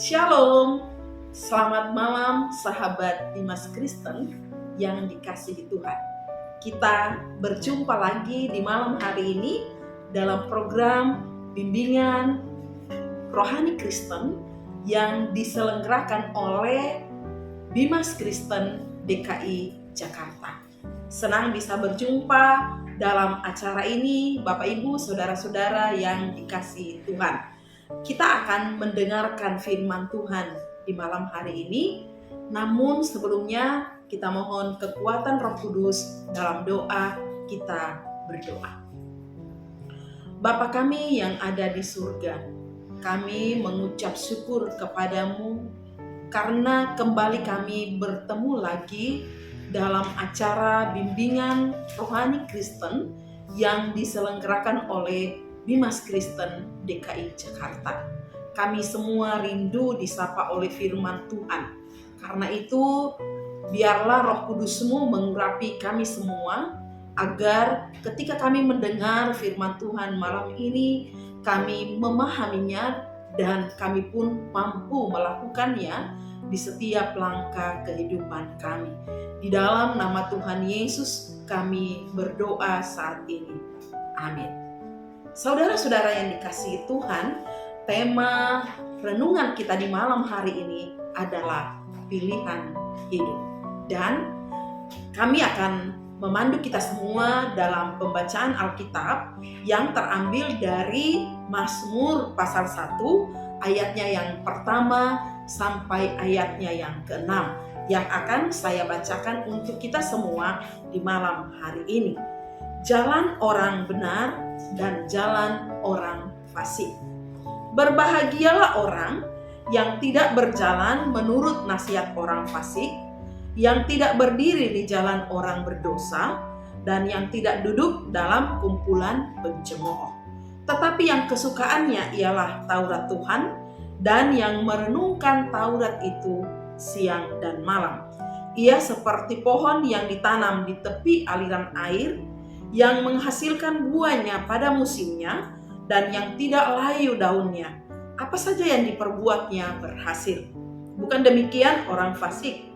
Shalom, selamat malam sahabat Dimas Kristen yang dikasihi Tuhan. Kita berjumpa lagi di malam hari ini dalam program bimbingan rohani Kristen yang diselenggarakan oleh Dimas Kristen DKI Jakarta. Senang bisa berjumpa dalam acara ini Bapak Ibu, saudara-saudara yang dikasihi Tuhan. Kita akan mendengarkan firman Tuhan di malam hari ini. Namun sebelumnya kita mohon kekuatan Roh Kudus dalam doa. Kita berdoa. Bapa kami yang ada di surga, kami mengucap syukur kepadamu karena kembali kami bertemu lagi dalam acara bimbingan rohani Kristen yang diselenggarakan oleh Dimas Kristen DKI Jakarta. Kami semua rindu disapa oleh firman Tuhan. Karena itu, biarlah Roh Kudus-Mu mengurapi kami semua, agar ketika kami mendengar firman Tuhan malam ini, kami memahaminya dan kami pun mampu melakukannya di setiap langkah kehidupan kami. Di dalam nama Tuhan Yesus, kami berdoa saat ini. Amin. Saudara-saudara yang dikasihi Tuhan, tema renungan kita di malam hari ini adalah pilihan hidup. Dan kami akan memandu kita semua dalam pembacaan Alkitab yang terambil dari Mazmur pasal 1, ayatnya yang pertama sampai ayatnya yang ke-6, yang akan saya bacakan untuk kita semua di malam hari ini. Jalan orang benar dan jalan orang fasik. Berbahagialah orang yang tidak berjalan menurut nasihat orang fasik, yang tidak berdiri di jalan orang berdosa, dan yang tidak duduk dalam kumpulan pencemooh. Tetapi yang kesukaannya ialah Taurat Tuhan, dan yang merenungkan Taurat itu siang dan malam. Ia seperti pohon yang ditanam di tepi aliran air, yang menghasilkan buahnya pada musimnya dan yang tidak layu daunnya. Apa saja yang diperbuatnya berhasil. Bukan demikian orang fasik.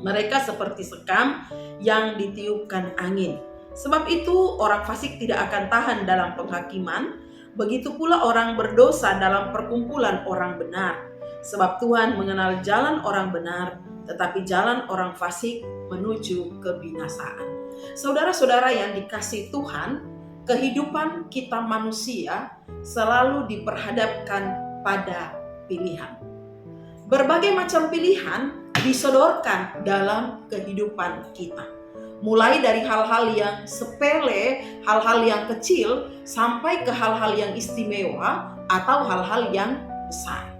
Mereka seperti sekam yang ditiupkan angin. Sebab itu orang fasik tidak akan tahan dalam penghakiman. Begitu pula orang berdosa dalam perkumpulan orang benar. Sebab Tuhan mengenal jalan orang benar, tetapi jalan orang fasik menuju kebinasaan. Saudara-saudara yang dikasihi Tuhan, kehidupan kita manusia selalu diperhadapkan pada pilihan. Berbagai macam pilihan disodorkan dalam kehidupan kita. Mulai dari hal-hal yang sepele, hal-hal yang kecil, sampai ke hal-hal yang istimewa atau hal-hal yang besar.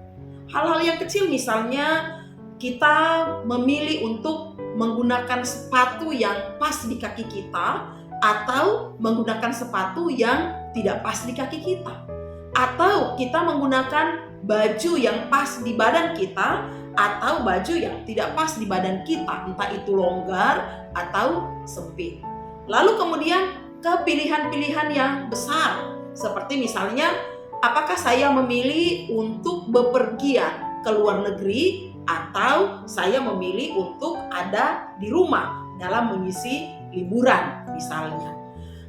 Hal-hal yang kecil misalnya kita memilih untuk menggunakan sepatu yang pas di kaki kita, atau menggunakan sepatu yang tidak pas di kaki kita, atau kita menggunakan baju yang pas di badan kita, atau baju yang tidak pas di badan kita, entah itu longgar atau sempit. Lalu kemudian ke pilihan-pilihan yang besar, seperti misalnya apakah saya memilih untuk bepergian ke luar negeri, atau saya memilih untuk ada di rumah dalam mengisi liburan misalnya.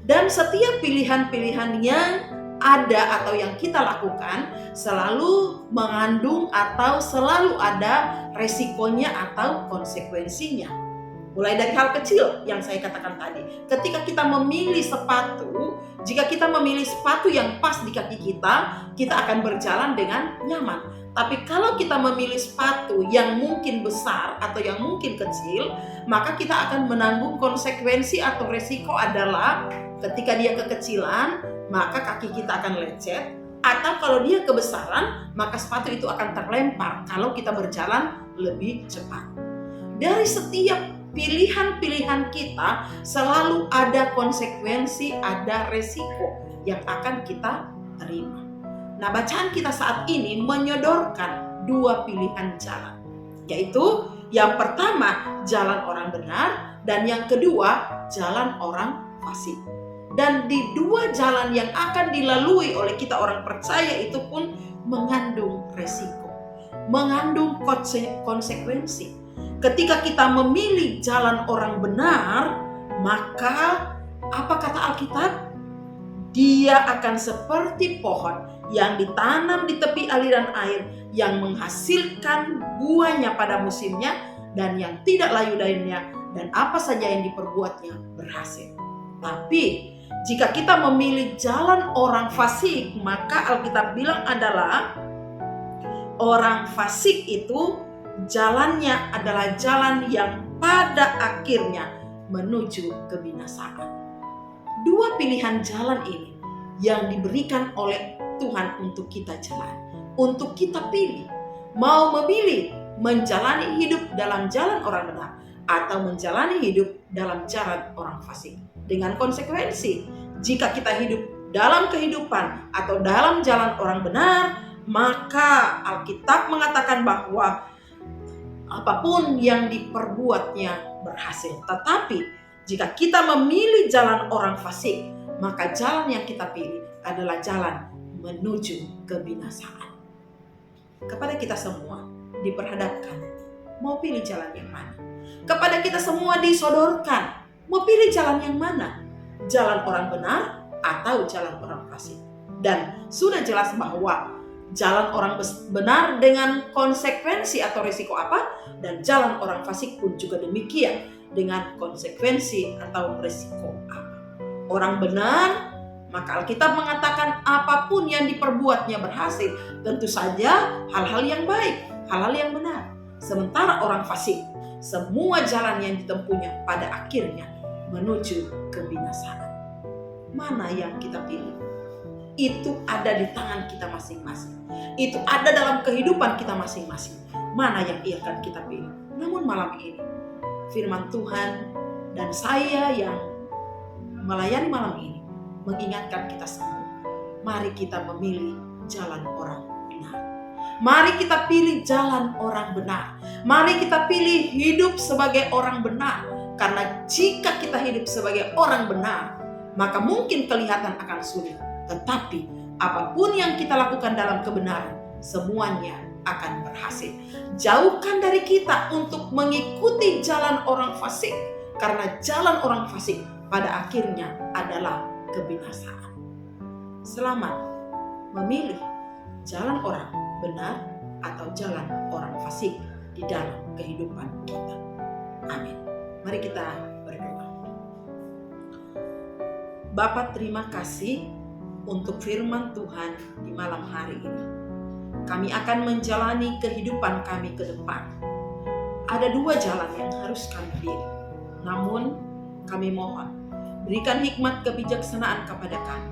Dan setiap pilihan-pilihan yang ada atau yang kita lakukan selalu mengandung atau selalu ada resikonya atau konsekuensinya. Mulai dari hal kecil yang saya katakan tadi. Ketika kita memilih sepatu, jika kita memilih sepatu yang pas di kaki kita, kita akan berjalan dengan nyaman. Tapi kalau kita memilih sepatu yang mungkin besar atau yang mungkin kecil, maka kita akan menanggung konsekuensi atau resiko adalah ketika dia kekecilan, maka kaki kita akan lecet, atau kalau dia kebesaran, maka sepatu itu akan terlempar kalau kita berjalan lebih cepat. Dari setiap pilihan-pilihan kita selalu ada konsekuensi, ada resiko yang akan kita terima. Nah, bacaan kita saat ini menyodorkan dua pilihan jalan, yaitu yang pertama jalan orang benar dan yang kedua jalan orang fasik. Dan di dua jalan yang akan dilalui oleh kita orang percaya itu pun mengandung resiko, mengandung konsekuensi. Ketika kita memilih jalan orang benar, maka apa kata Alkitab? Dia akan seperti pohon yang ditanam di tepi aliran air, yang menghasilkan buahnya pada musimnya dan yang tidak layu daunnya, dan apa saja yang diperbuatnya berhasil. Tapi jika kita memilih jalan orang fasik, maka Alkitab bilang adalah orang fasik itu jalannya adalah jalan yang pada akhirnya menuju kebinasaan. Dua pilihan jalan ini yang diberikan oleh Tuhan untuk kita jalan, untuk kita pilih. Mau memilih menjalani hidup dalam jalan orang benar atau menjalani hidup dalam jalan orang fasik. Dengan konsekuensi, jika kita hidup dalam kehidupan atau dalam jalan orang benar, maka Alkitab mengatakan bahwa apapun yang diperbuatnya berhasil. Tetapi jika kita memilih jalan orang fasik, maka jalan yang kita pilih adalah jalan menuju kebinasaan. Kepada kita semua diperhadapkan, mau pilih jalan yang mana? Kepada kita semua disodorkan, mau pilih jalan yang mana? Jalan orang benar atau jalan orang fasik? Dan sudah jelas bahwa jalan orang benar dengan konsekuensi atau risiko apa, dan jalan orang fasik pun juga demikian dengan konsekuensi atau risiko apa. Orang benar, maka Alkitab mengatakan apapun yang diperbuatnya berhasil, tentu saja hal-hal yang baik, hal-hal yang benar. Sementara orang fasik, semua jalan yang ditempuhnya pada akhirnya menuju kebinasaan. Mana yang kita pilih? Itu ada di tangan kita masing-masing. Itu ada dalam kehidupan kita masing-masing. Mana yang akan kita pilih? Namun malam ini, firman Tuhan dan saya yang melayani malam ini mengingatkan kita semua. Mari kita memilih jalan orang benar. Mari kita pilih jalan orang benar. Mari kita pilih hidup sebagai orang benar. Karena jika kita hidup sebagai orang benar, maka mungkin kelihatan akan sulit. Tetapi apapun yang kita lakukan dalam kebenaran, semuanya akan berhasil. Jauhkan dari kita untuk mengikuti jalan orang fasik, karena jalan orang fasik pada akhirnya adalah kebinasaan. Selamat memilih jalan orang benar atau jalan orang fasik di dalam kehidupan kita. Amin. Mari kita berdoa. Bapa, terima kasih untuk firman Tuhan di malam hari ini. Kami akan menjalani kehidupan kami ke depan. Ada dua jalan yang harus kami pilih. Namun kami mohon, berikan hikmat kebijaksanaan kepada kami.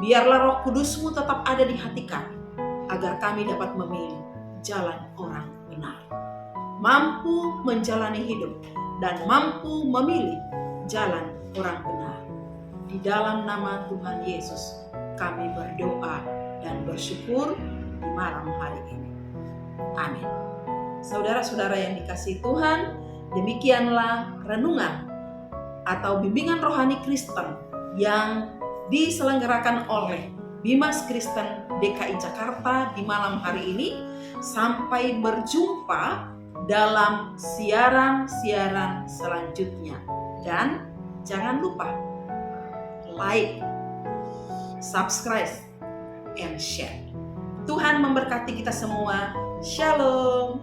Biarlah Roh Kudus-Mu tetap ada di hati kami, agar kami dapat memilih jalan orang benar. Mampu menjalani hidup dan mampu memilih jalan orang benar. Di dalam nama Tuhan Yesus, kami berdoa dan bersyukur di malam hari ini. Amin. Saudara-saudara yang dikasihi Tuhan, demikianlah renungan atau bimbingan rohani Kristen yang diselenggarakan oleh Bimas Kristen DKI Jakarta di malam hari ini. Sampai berjumpa dalam siaran-siaran selanjutnya. Dan jangan lupa like, subscribe, and share. Tuhan memberkati kita semua. Shalom.